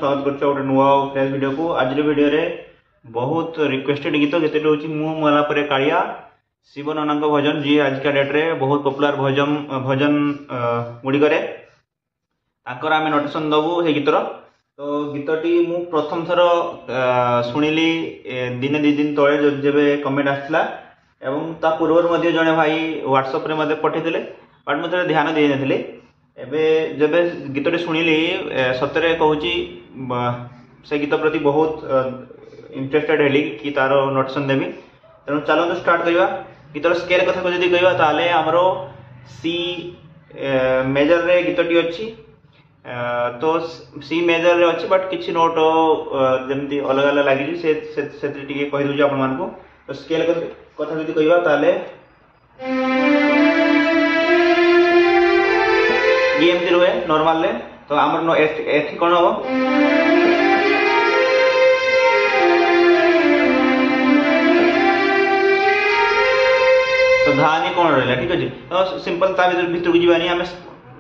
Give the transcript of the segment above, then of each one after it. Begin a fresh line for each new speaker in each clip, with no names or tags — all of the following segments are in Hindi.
स्वागत करछ गोटे नुआ फ्रेश वीडियो को। आज वीडियो रे बहुत रिक्वेस्टेड गीत गीत हूँ मु मला परे कालिया शिव नना भजन जी आज का डेट रे बहुत पॉपुलर भजन भजन गुड़िक आम नोटेसन दबू से गीतर। तो गीतटी मु प्रथम थर शुणिली दिने दी दिन तले जब कमेंट आसला एवं ता पूर्व जड़े भाई व्हाट्सएप रे मते पठेइथिले बट मुझे ध्यान दे नथिले। एबे जब गीतटी शुणिली सतरे कहूची से गीत प्रति बहुत इंटरेस्टेड हेली कि तार नोटेसन देवी। तेणु चलते स्टार्ट करवा। गीतर स्केल कथा को जदि कहवा ताले हमरो सी मेजर रे गीतटी अच्छी तो सी मेजर रे अच्छी बट किछि नोट जमती अलग अलग लगी से टिके कहि दूची आपन मान को। तो स्केल कथा जदि कहवा ताले ये एमती रुहे नॉर्मल ले। तो हमर एथि कोन हो तो धानी कौन रहा ठीक अच्छे। तो सिंपल ता भीतर को जीवानी आम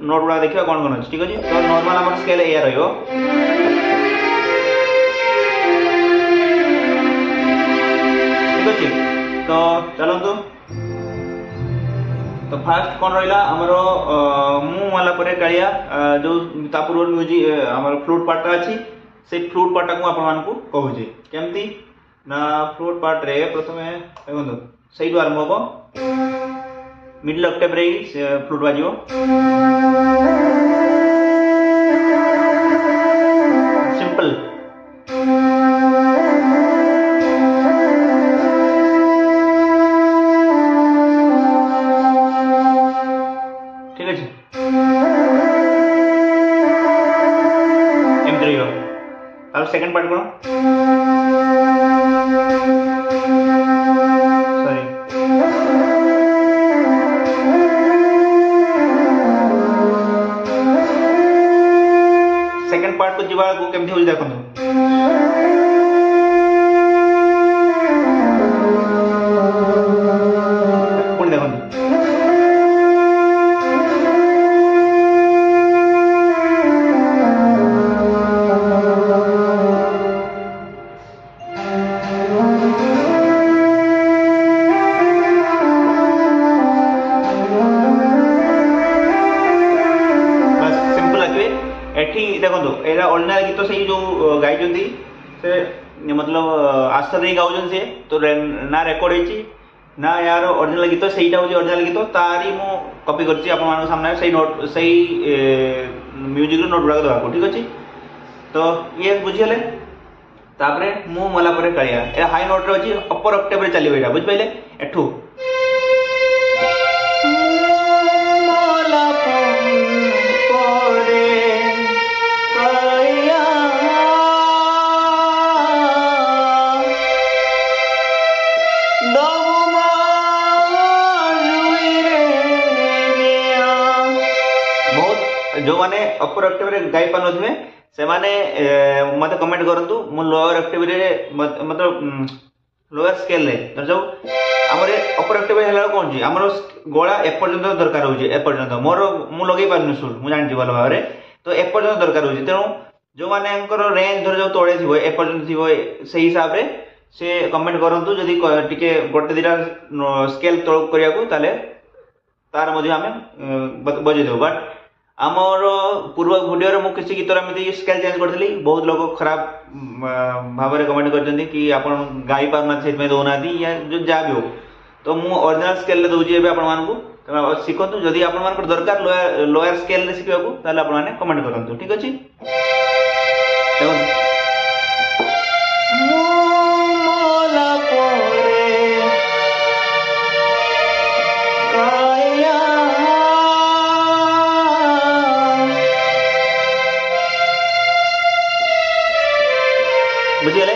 नोट गुड़ा देखा कौन कौन अच्छे ठीक अच्छे। तो नॉर्मल आम स्केल या रही ठीक अच्छे। तो चलतु तो फास्ट कौन रहा आमर मु मला परे कालिया जो ता पूर्व म्यूजिक आमर फ्लूट पार्टा अच्छी से फ्लूट पार्टा को आपण मानकु कहूजे केमती ना फ्लूट पार्ट रे प्रथमे देखंतु सही आरंभ हो मिडिल ऑक्टेव रे फ्लूट बाजियो सिंपल ठीक है एम रही अब सेकंड पार्ट कौन सेकंड पार्ट को जीवा को केमती हो देखो पुणी देखो देखो एरा ओरिजिनल गीत से जो गाई से मतलब आस्था दे गाउन से तो ना रेकर्ड होती ना यार ओरिजिनल गीत से ओरिजिनल गीत तारी मु कॉपी करछि आपन मान सामने सही नोट सही म्यूजिक नोट गुडा दवा ठीक अछि। तो ये बुझिले तापरे मु मला परे कालिया ए हाई नोट रे अछि अपर ऑक्टेव रे चलिबो एटा बुझ पाइले एठू जो माने अपर ऑक्टेव रे गाई पान नथिबे से माने मते कमेंट करंतु मु लोअर ऑक्टेव रे मतलब लोअर स्केल रे जो हमरे अपर ऑक्टेव रे हला कोन जी हमरो गोळा ए पर्यंत दरकार होजे ए पर्यंत मोर मु लगै पारनु सुल मु जानि दिबल भाबरे तो ए पर्यंत दरकार होजे। तेनु जो माने अंकर रेंज धर जो तोळे थिबो ए पर्यंत थिबो सही हिसाब रे से कमेंट करंतु जदी टिके गोटे दिरा स्केल तोळ करिया को ताले तार मध्ये हमें बजे देबो। बट आमर पूर्व वीडियो रे मु किसी गीत रे स्केल चेंज करथली बहुत लोग खराब भाव में कमेंट करछन्ती कि आपण गाई पारना से दौना या जो जा भी हो। तो मु ओरिजिनल स्केल रे दउजी एबे आपण मान को सिखंतु जदी आपण मान को दरकार लोअर स्केल रे सिखिबा को ताले आपण माने कमेंट करंतु ठीक अछि। बुझिले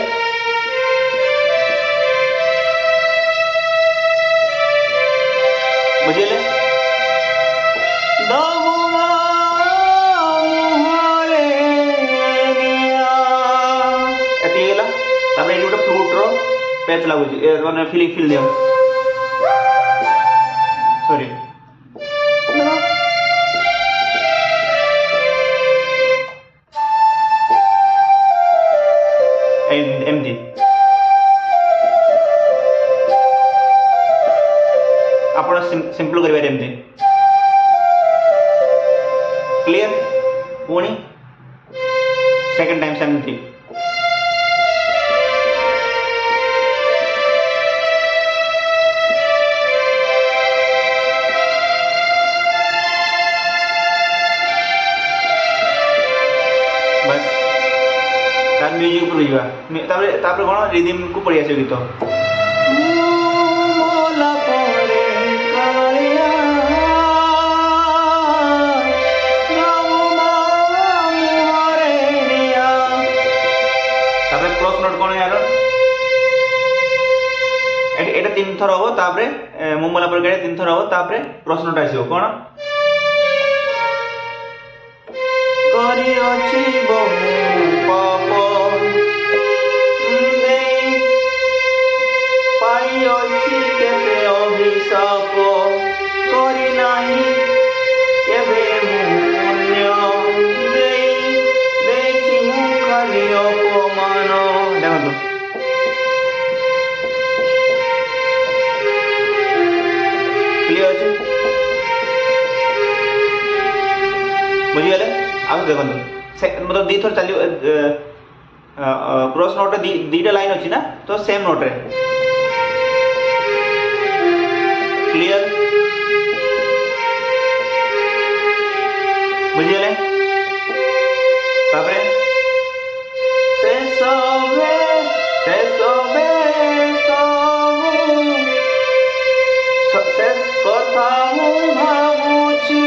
बुझिले तापर गोटे फ्लूट रो पैच लगुच माने फीलिंग फील दियो सॉरी एमती क्लियर पुणी सेकंड टाइम सेमती बस तार म्यूजिक ऊपर जीवा तापर तापर कोन रिदम को पड़ी आसे गीत मोला परे कालिया रामू मारे निया तापर क्रॉस नोट कोन यार एटा तीन थर हो तापर मोला परे कालिया तीन थर हो तापर क्रॉस नोट आसीओ कोन करी अछि बहु पाप देई पाई अछि केते अभिशाप करी नाही केबे पुण्य देई देखि मु खाली अपमान देखो क्लियर अछि बुझियले आगे देखो मतलब दी थर चलियो क्रॉस नोट दीटा लाइन अच्छी ना तो सेम नोट रे क्लियर बुझियले तापरे से सबे सब से कथा मु भाबुची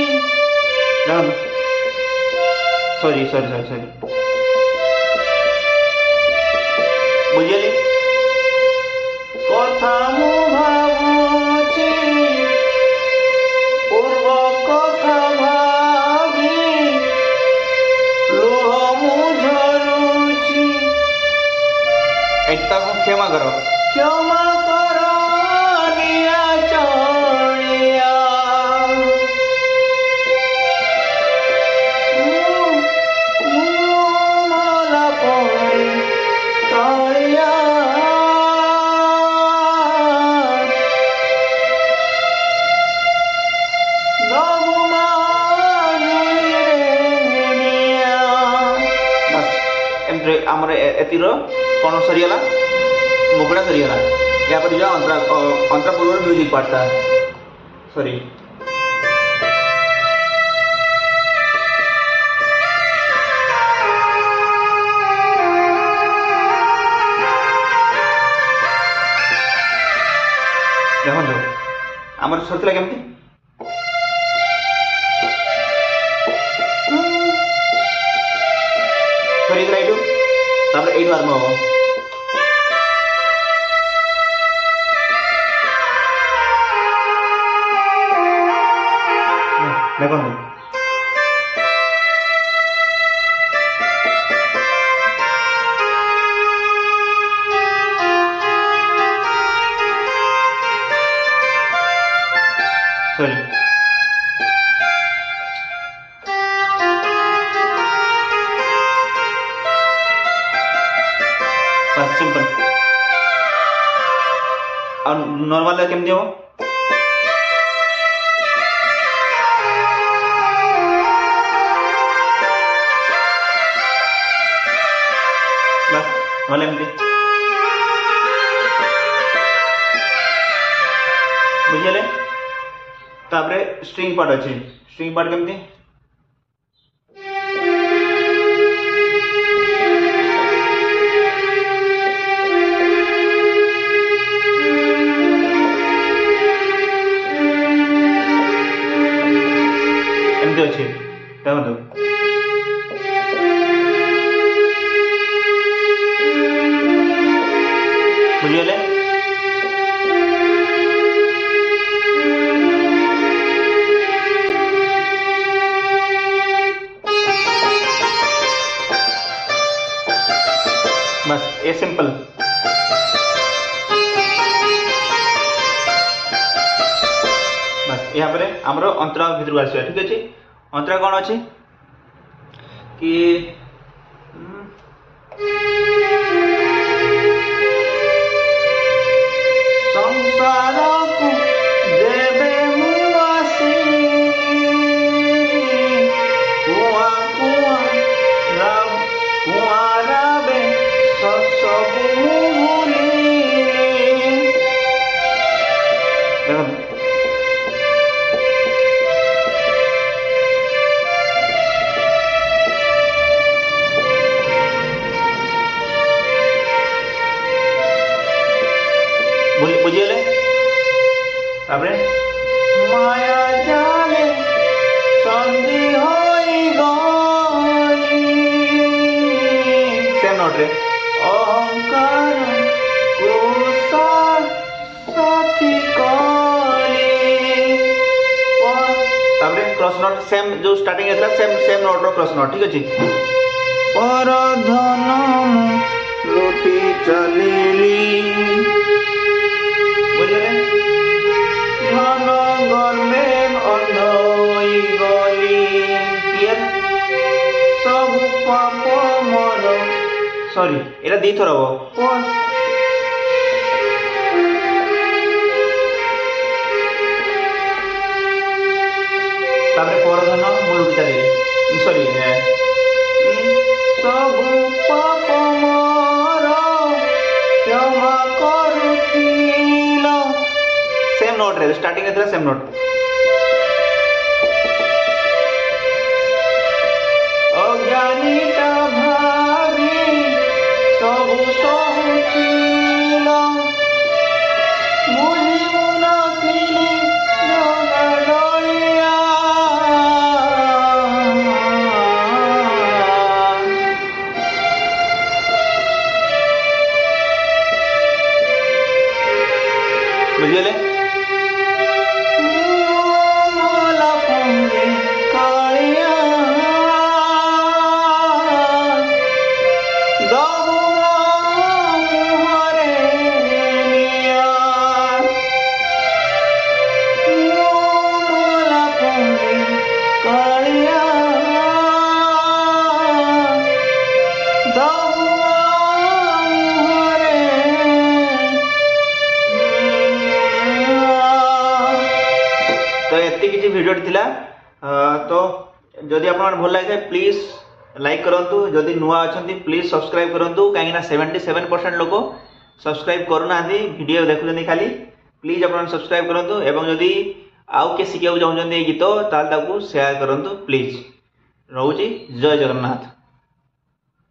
सॉरी बुझियली कथा मु भाबुची पूर्व कथा भाबी लुह मु झरुची एटा को क्षमा करो निया चढ़िया आमर एतिर कौन सरीगला मुगड़ा सरीगला या पर जो अंतरा पूर्व म्यूजिक पार्टा सॉरी देखो आमर सरतला केमती सरीगला एटू तापर 8 बार में हो देखो सॉरी सिंपल और नॉर्मल केमती हो बस नॉर्मल एमती बुझियले तापरे स्ट्रिंग पार्ट अछि स्ट्रिंग पार्ट केमती अच्छे देखो बुझियले बस ये सिंपल बस यहाँ पर आमर अंतरा भीतर आस ठीक अच्छे अंतरा कौन अच्छे कि संसार को जेबे मु आसी नोट रे अहंकार साथी कली तापरे क्रॉस नोट सेम जो स्टार्टिंग है सेम नोट रो क्रॉस नोट ठीक अछि पर धन लुटी चलीली बुझले धन गले अंध होई गली क्लियर सब पाप मोर सॉरी एटा दी थर हो तापरे पर धन मु लुटी चलीली सॉरी सब पाप मोर क्षमा करुथिल सेम नोट रे स्टार्टिंग है सेम नोट अज्ञानीटा भारी सब सहुचिल बुझी मुनथिली जगडलिया बुझले मोला पंगे कालिया दबु मुहरे निया मोला पंगे कालिया दबु मुहरे तो एति किसी वीडियो थिला तो जदि आपन भल लागे प्लीज लाइक करंतु जदि नुआ अछंती प्लीज सब्सक्राइब करंतु काहे ना 77% लोक सब्सक्राइब करूना वीडियो देखुछंती खाली प्लीज आपन सब्सक्राइब करंतु एवं जदि आउ के सिखिया चाहउछंती गीत ताल ताकू शेयर करंतु प्लीज रहउची जय जगन्नाथ।